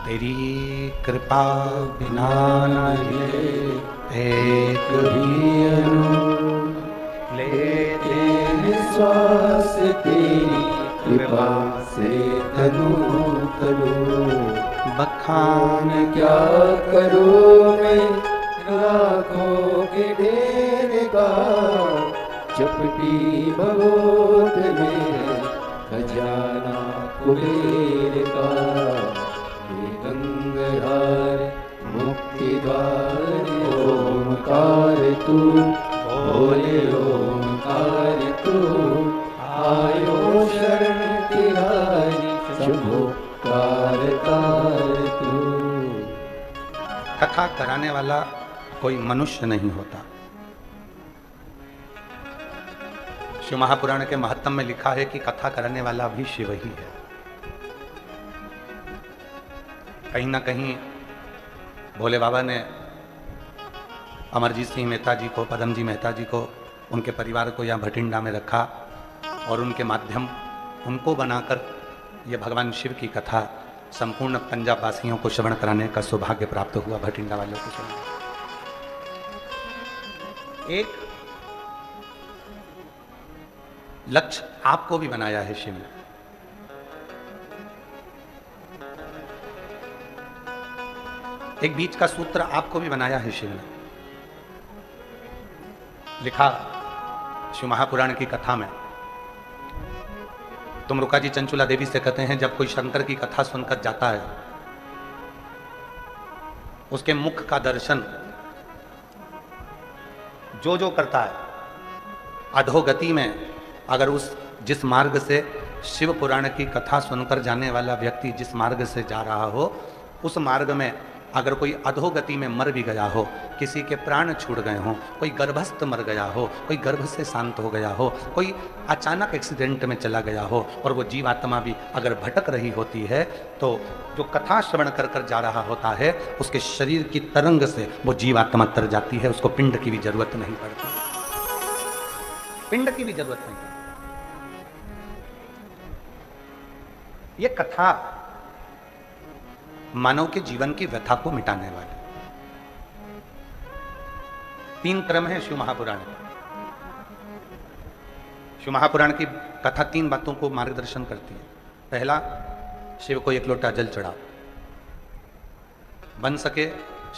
तेरी कृपा बिना नहीं एक भी अनु लेते हैं श्वास तेरी कृपा से तनु तनु। बखान क्या करूं मैं लाखों के ढेर का, चपटी बगोत में खजाना कुबेर का। ये गंगाधार मुक्ति द्वार ओमकार तू, बोले ओमकार तू। आयो शरण तिहारी शंभो कारतार तू। कथा कराने वाला कोई मनुष्य नहीं होता। शिव महापुराण के महत्तम में लिखा है कि कथा करने वाला भी शिव ही है। कहीं ना कहीं भोले बाबा ने अमरजीत सिंह मेहता जी को, पदम जी मेहता जी को, उनके परिवार को यहाँ भटिंडा में रखा और उनके माध्यम उनको बनाकर ये भगवान शिव की कथा संपूर्ण पंजाब वासियों को श्रवण कराने का सौभाग्य प्राप्त हुआ। भटिंडा वालों को सुना। एक लक्ष्य आपको भी बनाया है शिव ने। एक बीच का सूत्र आपको भी बनाया है शिव ने। लिखा शिव महापुराण की कथा में, तुम रुका जी चंचुला देवी से कहते हैं, जब कोई शंकर की कथा सुनकर जाता है, उसके मुख का दर्शन जो जो करता है, अधोगति में अगर उस जिस मार्ग से शिव पुराण की कथा सुनकर जाने वाला व्यक्ति जिस मार्ग से जा रहा हो, उस मार्ग में अगर कोई अधोगति में मर भी गया हो, किसी के प्राण छूट गए हों, कोई गर्भस्थ मर गया हो, कोई गर्भ से शांत हो गया हो, कोई अचानक एक्सीडेंट में चला गया हो और वो जीवात्मा भी अगर भटक रही होती है, तो जो कथा श्रवण कर कर जा रहा होता है, उसके शरीर की तरंग से वो जीवात्मा तर जाती है। उसको पिंड की भी जरूरत नहीं पड़ती, पिंड की भी जरूरत नहीं। ये कथा मानव के जीवन की व्यथा को मिटाने वाले 3 क्रम है शिव महापुराण। शिव महापुराण की कथा 3 बातों को मार्गदर्शन करती है। पहला, शिव को 1 लोटा जल चढ़ाओ, बन सके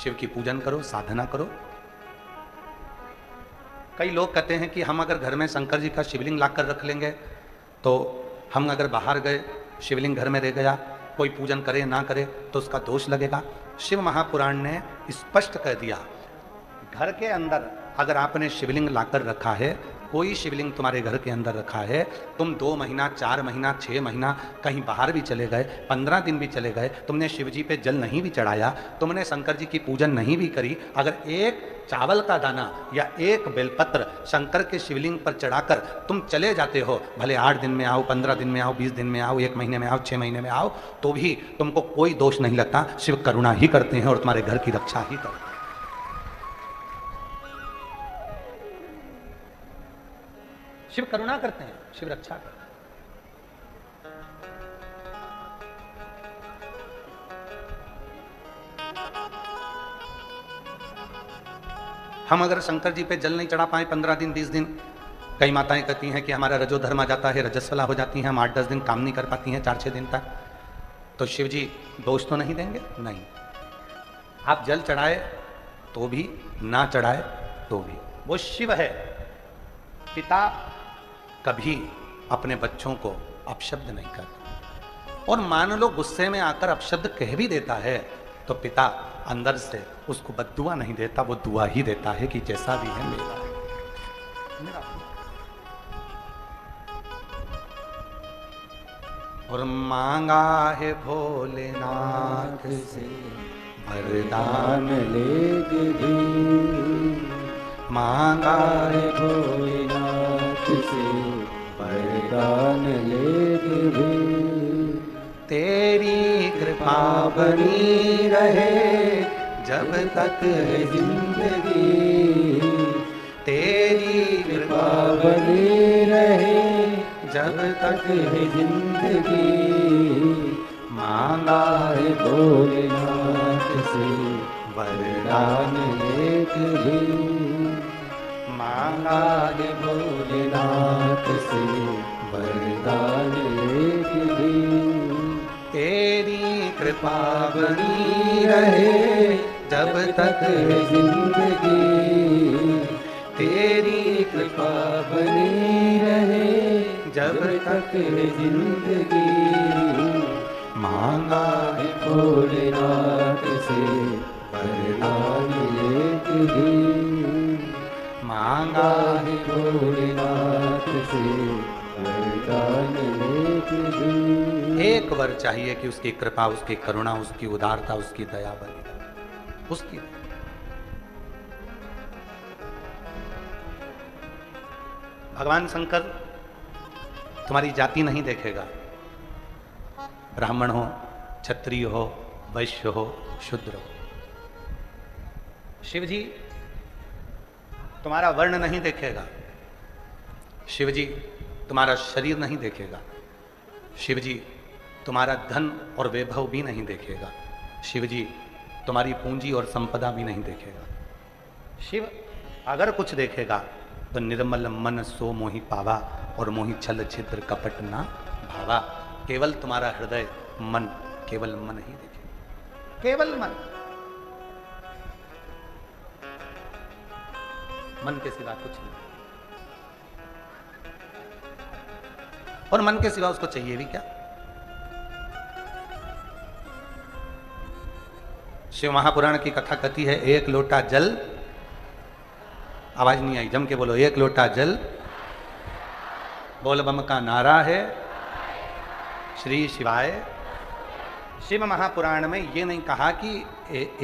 शिव की पूजन करो, साधना करो। कई लोग कहते हैं कि हम अगर घर में शंकर जी का शिवलिंग लाकर रख लेंगे, तो हम अगर बाहर गए, शिवलिंग घर में रह गया, कोई पूजन करे ना करे तो उसका दोष लगेगा। शिव महापुराण ने स्पष्ट कह दिया, घर के अंदर अगर आपने शिवलिंग लाकर रखा है, कोई शिवलिंग तुम्हारे घर के अंदर रखा है, तुम 2 महीना, 4 महीना, 6 महीना कहीं बाहर भी चले गए, 15 दिन भी चले गए, तुमने शिव जी पे जल नहीं भी चढ़ाया, तुमने शंकर जी की पूजन नहीं भी करी, अगर एक चावल का दाना या एक बेलपत्र शंकर के शिवलिंग पर चढ़ाकर तुम चले जाते हो, भले 8 दिन में आओ, 15 दिन में आओ, 20 दिन में आओ, 1 महीने में आओ, 6 महीने में आओ, तो भी तुमको कोई दोष नहीं लगता। शिव करुणा ही करते हैं और तुम्हारे घर की रक्षा ही करते हैं। शिव करुणा करते हैं, शिव रक्षा करते हैं। हम अगर शंकर जी पे जल नहीं चढ़ा पाए 15 दिन, 20 दिन, कई माताएं कहती हैं कि हमारा रजोधर्म आ जाता है, रजस्वला हो जाती हैं, हम 8-10 दिन काम नहीं कर पाती हैं, 4-6 दिन तक, तो शिव जी दोष तो नहीं देंगे? नहीं। आप जल चढ़ाए तो भी, ना चढ़ाए तो भी, वो शिव है। पिता कभी अपने बच्चों को अपशब्द नहीं करता, और मान लो गुस्से में आकर अपशब्द कह भी देता है, तो पिता अंदर से उसको बद्दुआ नहीं देता, वो दुआ ही देता है कि जैसा भी है मेरा है, मेरा। और मांगा है भोलेनाथ से वरदान लेके भी, मांगा है भोलेनाथ से वरदान लेके भी। तेरी कृपा बनी रहे जब तक है जिंदगी, तेरी कृपा बनी रहे जब तक है जिंदगी। मांगा है भोलेनाथ से वरदान वरदान एक भी मांगा है भोलेनाथ से वरदान एक भी तेरी कृपा बनी रहे जब तक है जिंदगी तेरी कृपा बनी रहे जब तक है जिंदगी मांगा है भोलेनाथ से वरदान एक भी मांगा है भोलेनाथ से वरदान एक भी एक वर चाहिए कि उसकी कृपा, उसकी करुणा, उसकी उदारता, उसकी दया बनी रहे। उसकी भगवान शंकर तुम्हारी जाति नहीं देखेगा, ब्राह्मण हो, क्षत्रिय हो, वैश्य हो, शूद्र हो। शिव जी तुम्हारा वर्ण नहीं देखेगा, शिव जी तुम्हारा शरीर नहीं देखेगा, शिव जी तुम्हारा धन और वैभव भी नहीं देखेगा, शिव जी तुम्हारी पूंजी और संपदा भी नहीं देखेगा। शिव अगर कुछ देखेगा तो निर्मल मन सो मोहि पावा और मोहि छल छिद्र कपट ना भावा। केवल तुम्हारा हृदय मन, केवल मन ही देखेगा, केवल मन, मन के सिवा कुछ नहीं। और मन के सिवा उसको चाहिए भी क्या? शिव महापुराण की कथा कहती है, एक लोटा जल, आवाज नहीं आई, जम के बोलो, एक लोटा जल, बोल बम का नारा है, श्री शिवाय। शिव महापुराण में ये नहीं कहा कि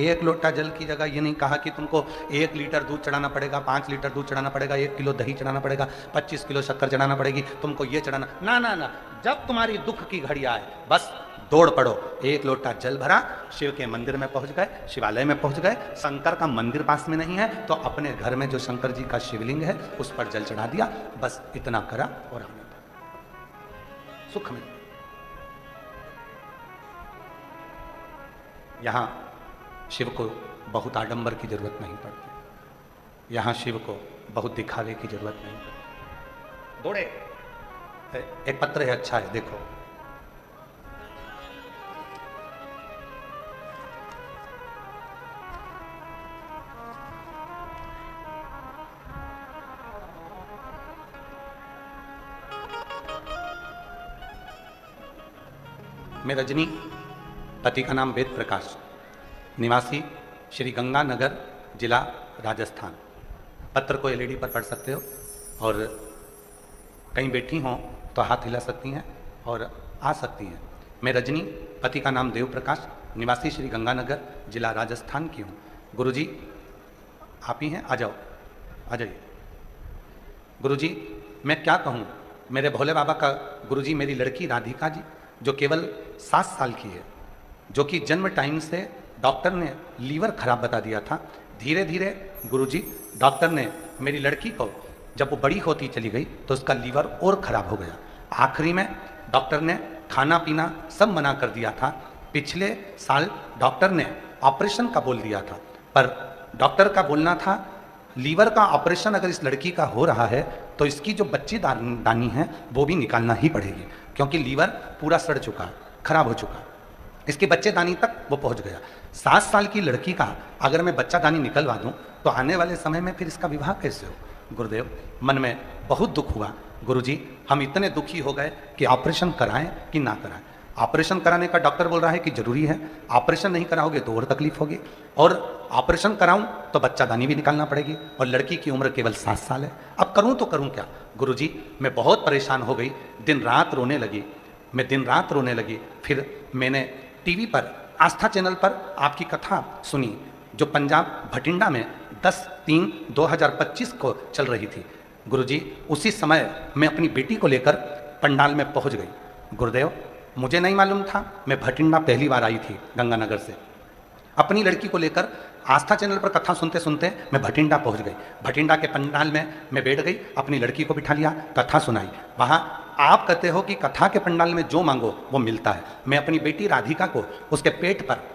एक लोटा जल की जगह ये नहीं कहा कि तुमको 1 लीटर दूध चढ़ाना पड़ेगा, 5 लीटर दूध चढ़ाना पड़ेगा, 1 किलो दही चढ़ाना पड़ेगा, 25 किलो शक्कर चढ़ाना पड़ेगी, तुमको ये चढ़ाना, ना ना ना। जब तुम्हारी दुख की घड़ी आए बस दौड़ पड़ो, 1 लोटा जल भरा, शिव के मंदिर में पहुंच गए, शिवालय में पहुंच गए। शंकर का मंदिर पास में नहीं है तो अपने घर में जो शंकर जी का शिवलिंग है उस पर जल चढ़ा दिया, बस इतना करा और हमने सुख में। यहां शिव को बहुत आडंबर की जरूरत नहीं पड़ती, यहां शिव को बहुत दिखावे की जरूरत नहीं पड़ती। दौड़े, एक पत्र है, अच्छा है, देखो। मैं रजनी, पति का नाम वेद प्रकाश, निवासी श्री गंगानगर, जिला राजस्थान। पत्र को एलईडी पर पढ़ सकते हो और कहीं बैठी हों तो हाथ हिला सकती हैं और आ सकती हैं। मैं रजनी, पति का नाम देव प्रकाश, निवासी श्री गंगानगर, जिला राजस्थान की हूँ। गुरुजी आप ही हैं, आ जाओ, आ जाइए। गुरुजी मैं क्या कहूँ, मेरे भोले बाबा का गुरुजी मेरी लड़की राधिका जी, जो केवल 7 साल की है, जो कि जन्म टाइम से डॉक्टर ने लीवर खराब बता दिया था। धीरे धीरे गुरुजी डॉक्टर ने मेरी लड़की को, जब वो बड़ी होती चली गई तो उसका लीवर और खराब हो गया। आखिरी में डॉक्टर ने खाना पीना सब मना कर दिया था। पिछले साल डॉक्टर ने ऑपरेशन का बोल दिया था, पर डॉक्टर का बोलना था लीवर का ऑपरेशन अगर इस लड़की का हो रहा है तो इसकी जो बच्चेदानी है वो भी निकालना ही पड़ेगी, क्योंकि लीवर पूरा सड़ चुका, खराब हो चुका, इसके बच्चेदानी तक वो पहुंच गया। 7 साल की लड़की का अगर मैं बच्चादानी निकलवा दूं तो आने वाले समय में फिर इसका विवाह कैसे हो? गुरुदेव मन में बहुत दुख हुआ। गुरुजी हम इतने दुखी हो गए कि ऑपरेशन कराएं कि ना कराएं। ऑपरेशन कराने का डॉक्टर बोल रहा है कि जरूरी है, ऑपरेशन नहीं कराओगे तो और तकलीफ होगी, और ऑपरेशन कराऊं तो बच्चादानी भी निकालना पड़ेगी, और लड़की की उम्र केवल 7 साल है। अब करूं तो करूं क्या? गुरुजी मैं बहुत परेशान हो गई, दिन रात रोने लगी, मैं दिन रात रोने लगी। फिर मैंने टीवी पर, आस्था चैनल पर आपकी कथा सुनी, जो पंजाब भटिंडा में 10/3/2025 को चल रही थी। गुरुजी उसी समय मैं अपनी बेटी को लेकर पंडाल में पहुंच गई। गुरुदेव मुझे नहीं मालूम था, मैं भटिंडा पहली बार आई थी गंगानगर से। अपनी लड़की को लेकर आस्था चैनल पर कथा सुनते सुनते मैं भटिंडा पहुंच गई। भटिंडा के पंडाल में मैं बैठ गई, अपनी लड़की को बिठा लिया, कथा सुनाई। वहाँ आप कहते हो कि कथा के पंडाल में जो मांगो वो मिलता है। मैं अपनी बेटी राधिका को उसके पेट पर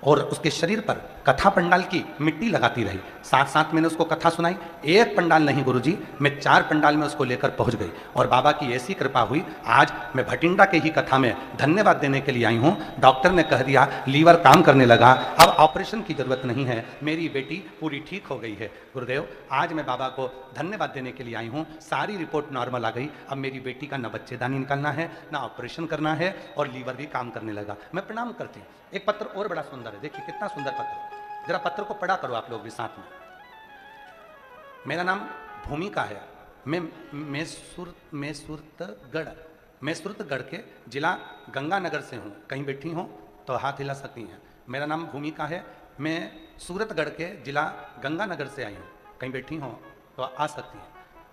और उसके शरीर पर कथा पंडाल की मिट्टी लगाती रही, साथ साथ मैंने उसको कथा सुनाई। एक पंडाल नहीं गुरुजी, मैं 4 पंडाल में उसको लेकर पहुंच गई और बाबा की ऐसी कृपा हुई, आज मैं भटिंडा के ही कथा में धन्यवाद देने के लिए आई हूं। डॉक्टर ने कह दिया लीवर काम करने लगा, अब ऑपरेशन की जरूरत नहीं है, मेरी बेटी पूरी ठीक हो गई है। गुरुदेव, आज मैं बाबा को धन्यवाद देने के लिए आई हूँ। सारी रिपोर्ट नॉर्मल आ गई, अब मेरी बेटी का न बच्चेदानी निकालना है, ना ऑपरेशन करना है और लीवर भी काम करने लगा। मैं प्रणाम करती हूँ। एक पत्र और बड़ा सुंदर है, देखिए कितना सुंदर पत्र, जरा पत्र को पढ़ा करो आप लोग भी साथ में। मेरा नाम भूमिका है, मैं सुरतगढ़ के जिला गंगानगर से हूँ। कहीं बैठी हूँ तो हाथ हिला सकती हैं। मेरा नाम भूमिका है, मैं सूरतगढ़ के जिला गंगानगर से आई हूँ। कहीं बैठी हूँ तो आ सकती हैं।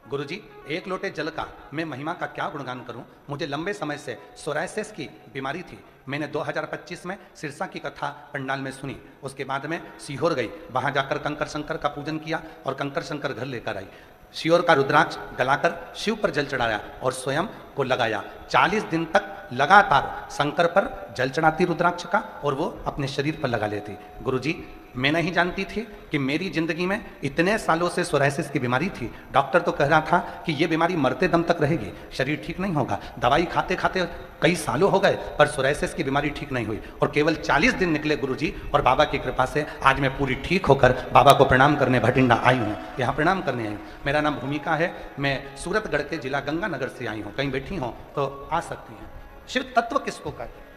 गुरुजी, एक लोटे जल का मैं महिमा का क्या गुणगान करूं। मुझे लंबे समय से सोरायसिस की बीमारी थी। मैंने 2025 में सिरसा की कथा पंडाल में सुनी, उसके बाद में सीहोर गई, वहां जाकर कंकर शंकर का पूजन किया और कंकर शंकर घर लेकर आई। सीहोर का रुद्राक्ष गलाकर शिव पर जल चढ़ाया और स्वयं को लगाया। 40 दिन तक लगातार शंकर पर जल चढ़ाती रुद्राक्ष का और वो अपने शरीर पर लगा लेती। गुरुजी, मैं नहीं जानती थी कि मेरी जिंदगी में इतने सालों से सोरायसिस की बीमारी थी। डॉक्टर तो कह रहा था कि ये बीमारी मरते दम तक रहेगी, शरीर ठीक नहीं होगा। दवाई खाते खाते कई सालों हो गए पर सोरायसिस की बीमारी ठीक नहीं हुई और केवल 40 दिन निकले गुरुजी, और बाबा की कृपा से आज मैं पूरी ठीक होकर बाबा को प्रणाम करने भटिंडा आई हूँ, यहाँ प्रणाम करने आई हूँ। मेरा नाम भूमिका है, मैं सूरतगढ़ के जिला गंगानगर से आई हूँ। कहीं बैठी हूँ तो आ सकती हैं। शिव तत्व किसको कहते हैं?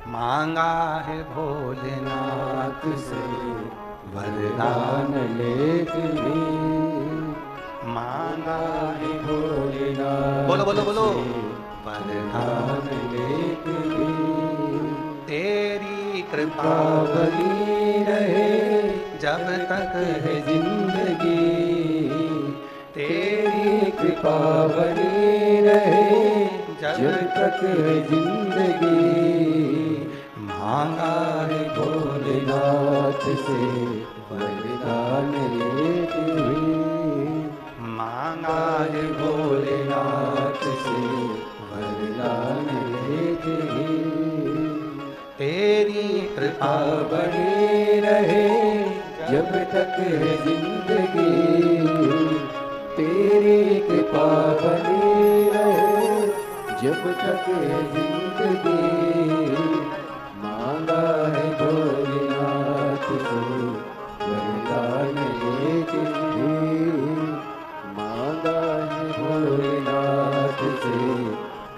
मांगा है भोलेनाथ से वरदान लेके भी, मांगा है भोलेनाथ बोलो बोलो बोलो वरदान लेके भी, तेरी कृपा बनी रहे जब तक है जिंदगी, तेरी कृपा बनी रहे जब तक है जिंदगी। मांगा है भोलेनाथ से वरदान लेके भी, मांगा है भोलेनाथ से वरदान लेके भी, तेरी कृपा बनी रहे जब तक है जिंदगी, तेरी कृपा बनी रहे जब तक है जिंदगी। मांगा है भोलेनाथ से वरदान लेके भी, मांगा है भोलेनाथ से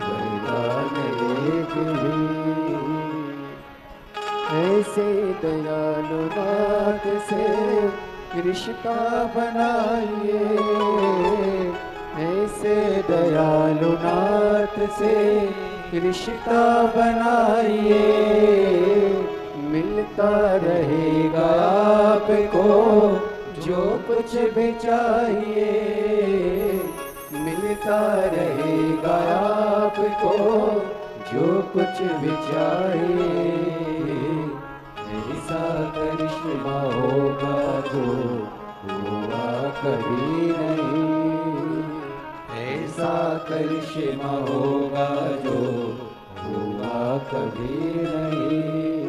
वरदान लेके भी। ऐसे दयालु नाथ से रिश्ता बनाइए, ऐसे दयालु नाथ से रिश्ता बनाइए, मिलता रहेगा आपको जो कुछ भी चाहिए, मिलता रहेगा आपको जो कुछ भी चाहिए। ऐसा करिश्मा होगा जो हुआ कभी नहीं, ऐसा करिश्मा होगा जो हुआ कभी नहीं।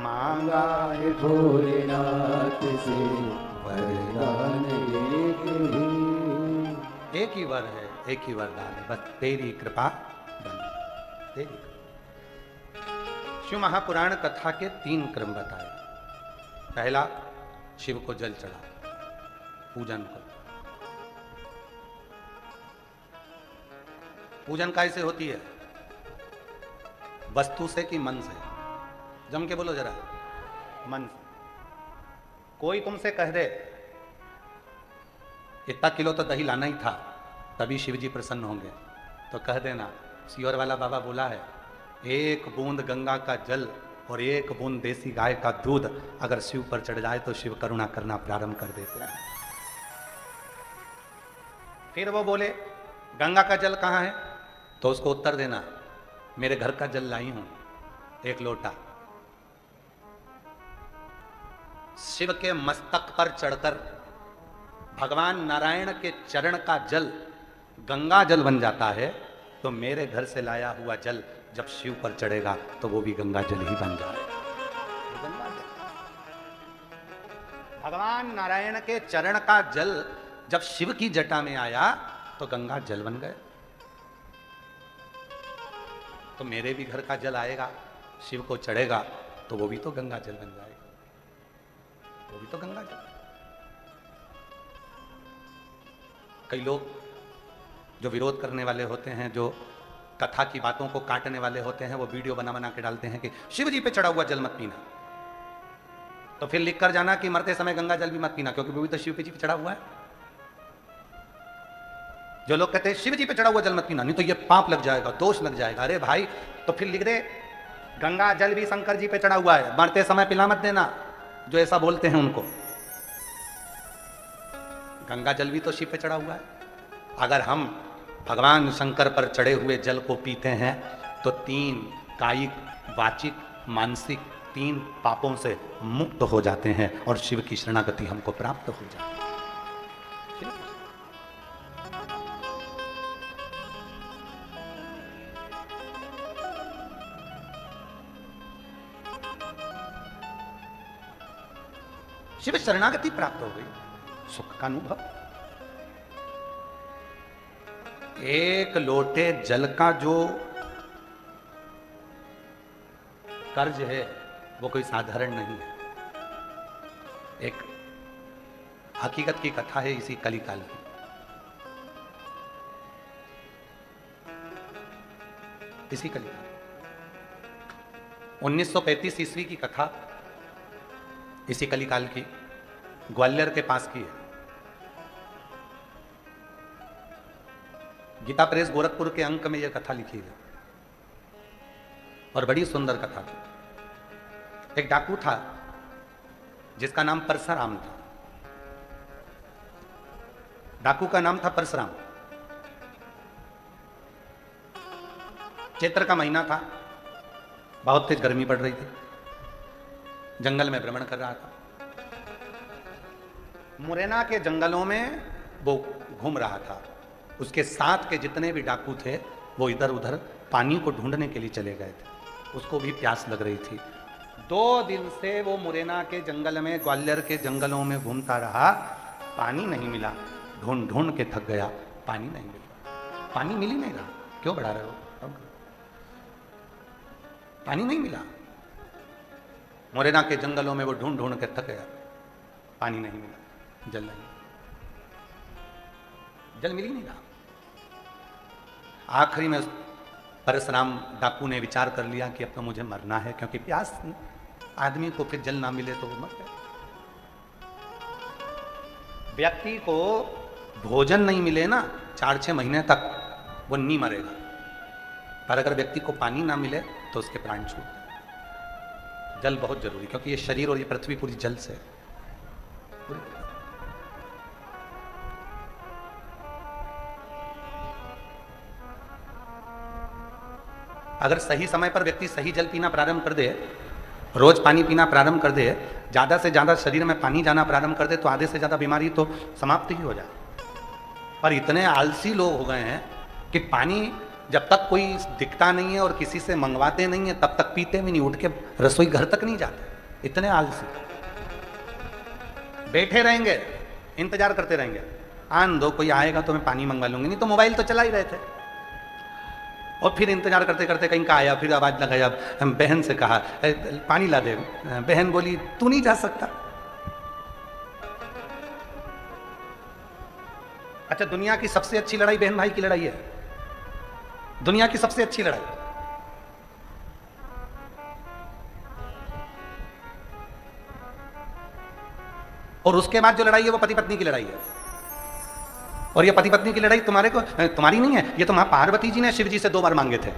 मांगा है भोलेनाथ से वरदान लेके भी। एक ही वर है, एक ही वरदान है, बस तेरी कृपा बनी। तेरी शिव महापुराण कथा के 3 क्रम बताए। पहला, शिव को जल चढ़ा, पूजन करो। पूजन कैसे होती है? वस्तु से कि मन से? जम के बोलो जरा, मन से। कोई तुमसे कह दे इतना किलो तो दही लाना ही था तभी शिव जी प्रसन्न होंगे, तो कह देना सीहोर वाला बाबा बोला है, 1 बूंद गंगा का जल और 1 बूंद देसी गाय का दूध अगर शिव पर चढ़ जाए तो शिव करुणा करना प्रारंभ कर देते हैं। फिर वो बोले गंगा का जल कहाँ है, तो उसको उत्तर देना मेरे घर का जल लाई हूं, एक लोटा। शिव के मस्तक पर चढ़कर भगवान नारायण के चरण का जल गंगा जल बन जाता है, तो मेरे घर से लाया हुआ जल जब शिव पर चढ़ेगा तो वो भी गंगा जल ही बन जाएगा। भगवान नारायण के चरण का जल जब शिव की जटा में आया तो गंगा जल बन गए। तो मेरे भी घर का जल आएगा, शिव को चढ़ेगा तो वो भी तो गंगा जल बन जाएगा, वो भी तो गंगा जल। कई लोग जो विरोध करने वाले होते हैं, जो कथा की बातों को काटने वाले होते हैं, वो वीडियो बना बना के डालते हैं कि शिव जी पे चढ़ा हुआ जल मत पीना। तो फिर लिख कर जाना कि मरते समय गंगा जल भी मत पीना, क्योंकि वो भी तो शिव जी पे चढ़ा हुआ है। जो लोग कहते हैं शिव जी पे चढ़ा हुआ जल मत पीना, नहीं तो ये पाप लग जाएगा, दोष लग जाएगा। अरे भाई, तो फिर लिख दे गंगा जल भी शंकर जी पे चढ़ा हुआ है, मरते समय पिला मत देना। जो ऐसा बोलते हैं उनको, गंगा जल भी तो शिव पे चढ़ा हुआ है। अगर हम भगवान शंकर पर चढ़े हुए जल को पीते हैं तो 3 कायिक, वाचिक, मानसिक 3 पापों से मुक्त हो जाते हैं और शिव की शरणागति हमको प्राप्त हो जाती है। शिव शरणागति प्राप्त हो गई, सुख का अनुभव। एक लोटे जल का जो कर्ज है वो कोई साधारण नहीं है। एक हकीकत की कथा है इसी कलिकाल की। इसी कलिकाल 1935 ईस्वी की कथा, इसी कलिकाल की, ग्वालियर के पास की है। गीता प्रेस गोरखपुर के अंक में यह कथा लिखी है और बड़ी सुंदर कथा थी। एक डाकू था जिसका नाम परशुराम था। डाकू का नाम था परशुराम। चैत्र का महीना था, बहुत तेज गर्मी पड़ रही थी। जंगल में भ्रमण कर रहा था। मुरैना के जंगलों में वो घूम रहा था। उसके साथ के जितने भी डाकू थे वो इधर उधर पानी को ढूंढने के लिए चले गए थे। उसको भी प्यास लग रही थी। 2 दिन से वो मुरैना के जंगल में, ग्वालियर के जंगलों में घूमता रहा, पानी नहीं मिला। ढूंढ ढूंढ के थक गया, पानी नहीं मिला। पानी मिल ही नहीं रहा। क्यों बढ़ा रहे हो? पानी नहीं मिला। मुरैना के जंगलों में वो ढूंढ ढूंढ के थक गया, पानी नहीं मिला, जल नहीं, जल मिल ही नहीं रहा। आखिरी में परशुराम डाकू ने विचार कर लिया कि अब तो मुझे मरना है, क्योंकि प्यास आदमी को फिर जल ना मिले तो वो मर गए। व्यक्ति को भोजन नहीं मिले ना 4-6 महीने तक, वो नहीं मरेगा। पर अगर व्यक्ति को पानी ना मिले तो उसके प्राण छूट जाए। जल बहुत जरूरी, क्योंकि ये शरीर और ये पृथ्वी पूरी जल से है। अगर सही समय पर व्यक्ति सही जल पीना प्रारंभ कर दे, रोज पानी पीना प्रारंभ कर दे, ज़्यादा से ज़्यादा शरीर में पानी जाना प्रारंभ कर दे, तो आधे से ज़्यादा बीमारी तो समाप्त ही हो जाए। पर इतने आलसी लोग हो गए हैं कि पानी जब तक कोई दिखता नहीं है और किसी से मंगवाते नहीं है तब तक पीते भी नहीं, उठ के रसोई घर तक नहीं जाते। इतने आलसी बैठे रहेंगे, इंतजार करते रहेंगे, आन दो कोई आएगा तो मैं पानी मंगवा लूंगी, नहीं तो मोबाइल तो चला ही रहे थे। और फिर इंतजार करते करते कहीं का आया, फिर आवाज लगाया, बहन से कहा पानी ला दे। बहन बोली तू नहीं जा सकता। अच्छा, दुनिया की सबसे अच्छी लड़ाई बहन भाई की लड़ाई है। दुनिया की सबसे अच्छी लड़ाई। और उसके बाद जो लड़ाई है वो पति पत्नी की लड़ाई है। और ये पति पत्नी की लड़ाई तुम्हारी नहीं है, ये तो मां पार्वती जी ने शिव जी से 2 बार मांगे थे।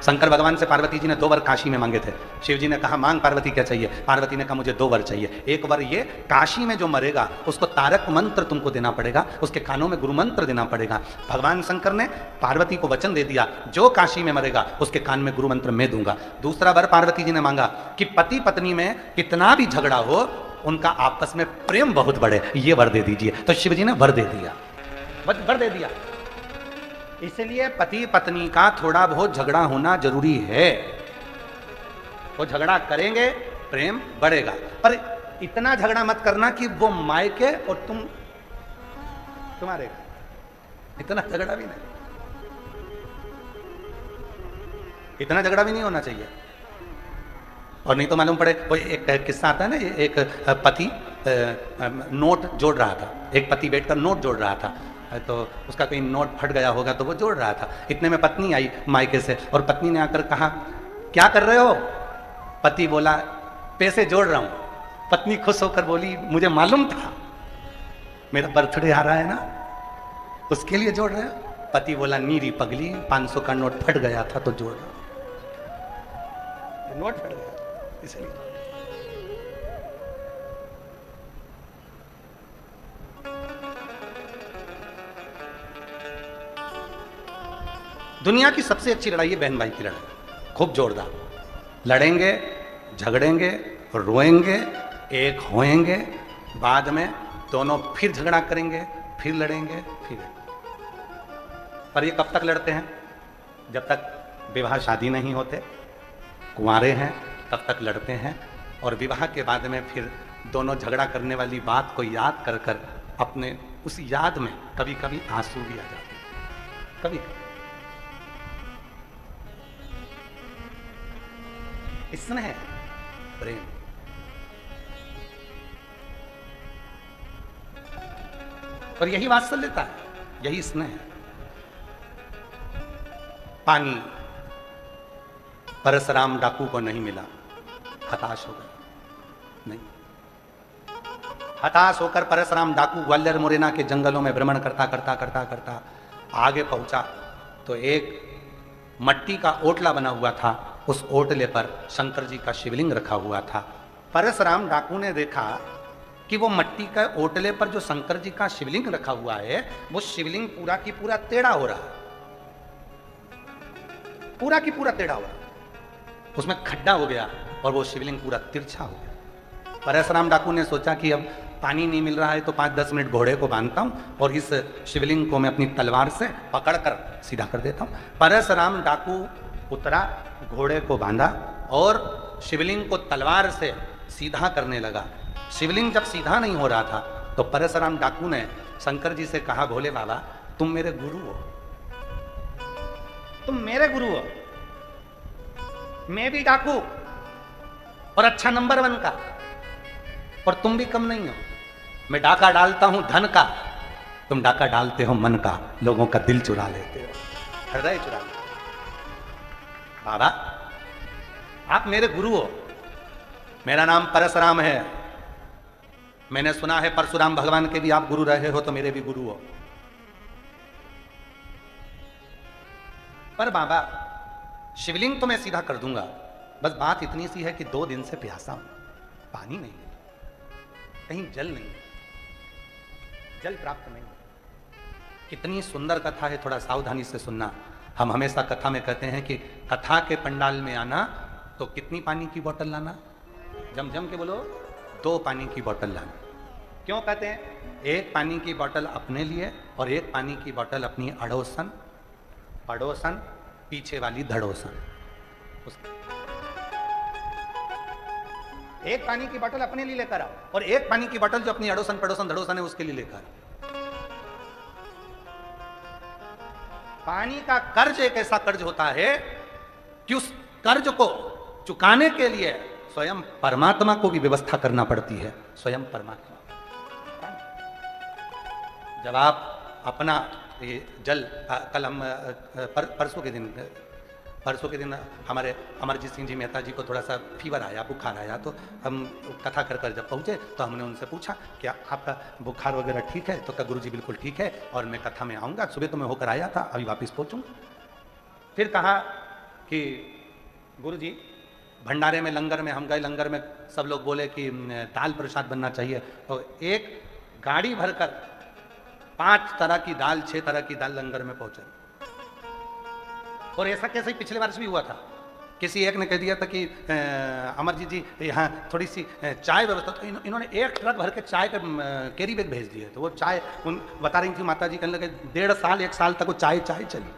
शंकर भगवान से पार्वती जी ने 2 वर काशी में मांगे थे। शिव जी ने कहा मांग पार्वती क्या चाहिए? पार्वती ने कहा मुझे 2 वर चाहिए। एक वर ये, काशी में जो मरेगा उसको तारक मंत्र तुमको देना पड़ेगा, उसके कानों में गुरु मंत्र देना पड़ेगा। भगवान शंकर ने पार्वती को वचन दे दिया जो काशी में मरेगा उसके कान में गुरु मंत्र मैं दूंगा। दूसरा वर पार्वती जी ने मांगा कि पति पत्नी में कितना भी झगड़ा हो उनका आपस में प्रेम बहुत बढ़े, ये वर दे दीजिए। तो शिव जी ने वर दे दिया, वर दे दिया। इसलिए पति पत्नी का थोड़ा बहुत झगड़ा होना जरूरी है। वो झगड़ा करेंगे प्रेम बढ़ेगा, पर इतना झगड़ा मत करना कि वो मायके और तुम तुम्हारे, इतना झगड़ा भी नहीं, इतना झगड़ा भी नहीं होना चाहिए। और नहीं तो मालूम पड़े, वो एक किस्सा आता है ना, एक पति नोट जोड़ रहा था, एक पति बैठकर नोट जोड़ रहा था, तो उसका कोई नोट फट गया होगा तो वो जोड़ रहा था। इतने में पत्नी आई मायके से और पत्नी ने आकर कहा क्या कर रहे हो? पति बोला पैसे जोड़ रहा हूं। पत्नी खुश होकर बोली मुझे मालूम था, मेरा बर्थडे आ रहा है ना, उसके लिए जोड़ रहे हो। पति बोला नीरी पगली, 500 का नोट फट गया था तो जोड़ रहा हूं, नोट फट गया इसलिए। दुनिया की सबसे अच्छी लड़ाई है बहन भाई की लड़ाई, खूब जोरदार लड़ेंगे, झगड़ेंगे, रोएंगे, एक होएंगे, बाद में दोनों फिर झगड़ा करेंगे, फिर लड़ेंगे, फिर। पर ये कब तक लड़ते हैं? जब तक विवाह शादी नहीं होते, कुंवारे हैं तब तक लड़ते हैं, और विवाह के बाद में फिर दोनों झगड़ा करने वाली बात को याद कर कर अपने उस याद में कभी कभी आंसू भी आ जाते हैं, कभी। स्नेह, प्रेम, और यही वात्सल्यता है, यही स्नेह है। पानी परशुराम डाकू को नहीं मिला, हताश हो गया। नहीं, हताश होकर परशुराम डाकू ग्वालियर मुरैना के जंगलों में भ्रमण करता करता करता करता आगे पहुंचा तो एक मट्टी का ओटला बना हुआ था, उस ओटले पर शंकर जी का शिवलिंग रखा हुआ था। परशुराम डाकू ने देखा कि वो मट्टी का ओटले पर जो शंकर जी का शिवलिंग रखा हुआ है वो शिवलिंग पूरा की पूरा टेढ़ा हो रहा है, पूरा की पूरा टेढ़ा हो रहा है, उसमें खड्डा हो गया और वो शिवलिंग पूरा तिरछा हो गया। परशुराम डाकू ने सोचा कि अब पानी नहीं मिल रहा है तो 5-10 मिनट घोड़े को बांधता हूं और इस शिवलिंग को मैं अपनी तलवार से पकड़कर सीधा कर देता हूं। परशुराम डाकू उतरा, घोड़े को बांधा और शिवलिंग को तलवार से सीधा करने लगा। शिवलिंग जब सीधा नहीं हो रहा था तो परशुराम डाकू ने शंकर जी से कहा भोले बाबा तुम मेरे गुरु हो, तुम मेरे गुरु हो, मैं भी डाकू और अच्छा नंबर 1 का, और तुम भी कम नहीं हो। मैं डाका डालता हूं धन का, तुम डाका डालते हो मन का, लोगों का दिल चुरा लेते हो, हृदय चुरा लेते हो। बाबा आप मेरे गुरु हो, मेरा नाम परशुराम है, मैंने सुना है परशुराम भगवान के भी आप गुरु रहे हो तो मेरे भी गुरु हो। पर बाबा शिवलिंग तो मैं सीधा कर दूंगा, बस बात इतनी सी है कि 2 दिन से प्यासा हूं, पानी नहीं, कहीं जल नहीं, जल प्राप्त नहीं। कितनी सुंदर कथा है, थोड़ा सावधानी से सुनना। हम हमेशा कथा में कहते हैं कि कथा के पंडाल में आना तो कितनी पानी की बोतल लाना? जम जम के बोलो, 2 पानी की बोतल लाना। क्यों कहते हैं? 1 पानी की बोतल अपने लिए और 1 पानी की बोतल अपनी अड़ोसन, पड़ोसन, पीछे वाली धड़ोसन। 1 पानी की बोतल अपने लिए लेकर आओ और 1 पानी की बोतल जो अपनी अड़ोसन पड़ोसन धड़ोसन है उसके लिए लेकर आओ। पानी का कर्ज एक ऐसा कर्ज होता है कि उस कर्ज को चुकाने के लिए स्वयं परमात्मा को भी व्यवस्था करना पड़ती है, स्वयं परमात्मा। जब आप अपना ये जल, कल हम परसों के दिन हमारे अमरजीत सिंह जी मेहता जी को थोड़ा सा फीवर आया, बुखार आया, तो हम कथा कर जब पहुँचे तो हमने उनसे पूछा कि आपका बुखार वगैरह ठीक है? तो कहा गुरुजी बिल्कुल ठीक है और मैं कथा में आऊँगा, सुबह तो मैं होकर आया था, अभी वापस पहुँचूँगा। फिर कहा कि गुरु जी भंडारे में लंगर में हम गए, लंगर में सब लोग बोले कि दाल प्रसाद बनना चाहिए, तो एक गाड़ी भरकर 5 तरह की दाल 6 तरह की दाल लंगर में पहुंचे। और ऐसा कैसे ही पिछले वर्ष भी हुआ था, किसी एक ने कह दिया था कि अमरजीत जी यहाँ थोड़ी सी चाय व्यवस्था, तो इन्होंने 1 ट्रक भर के चाय के कैरी बैग भेज दिए। तो वो चाय उन बता रही थी माता जी, कहने लगे 1.5 साल 1 साल तक वो चाय चाय चली।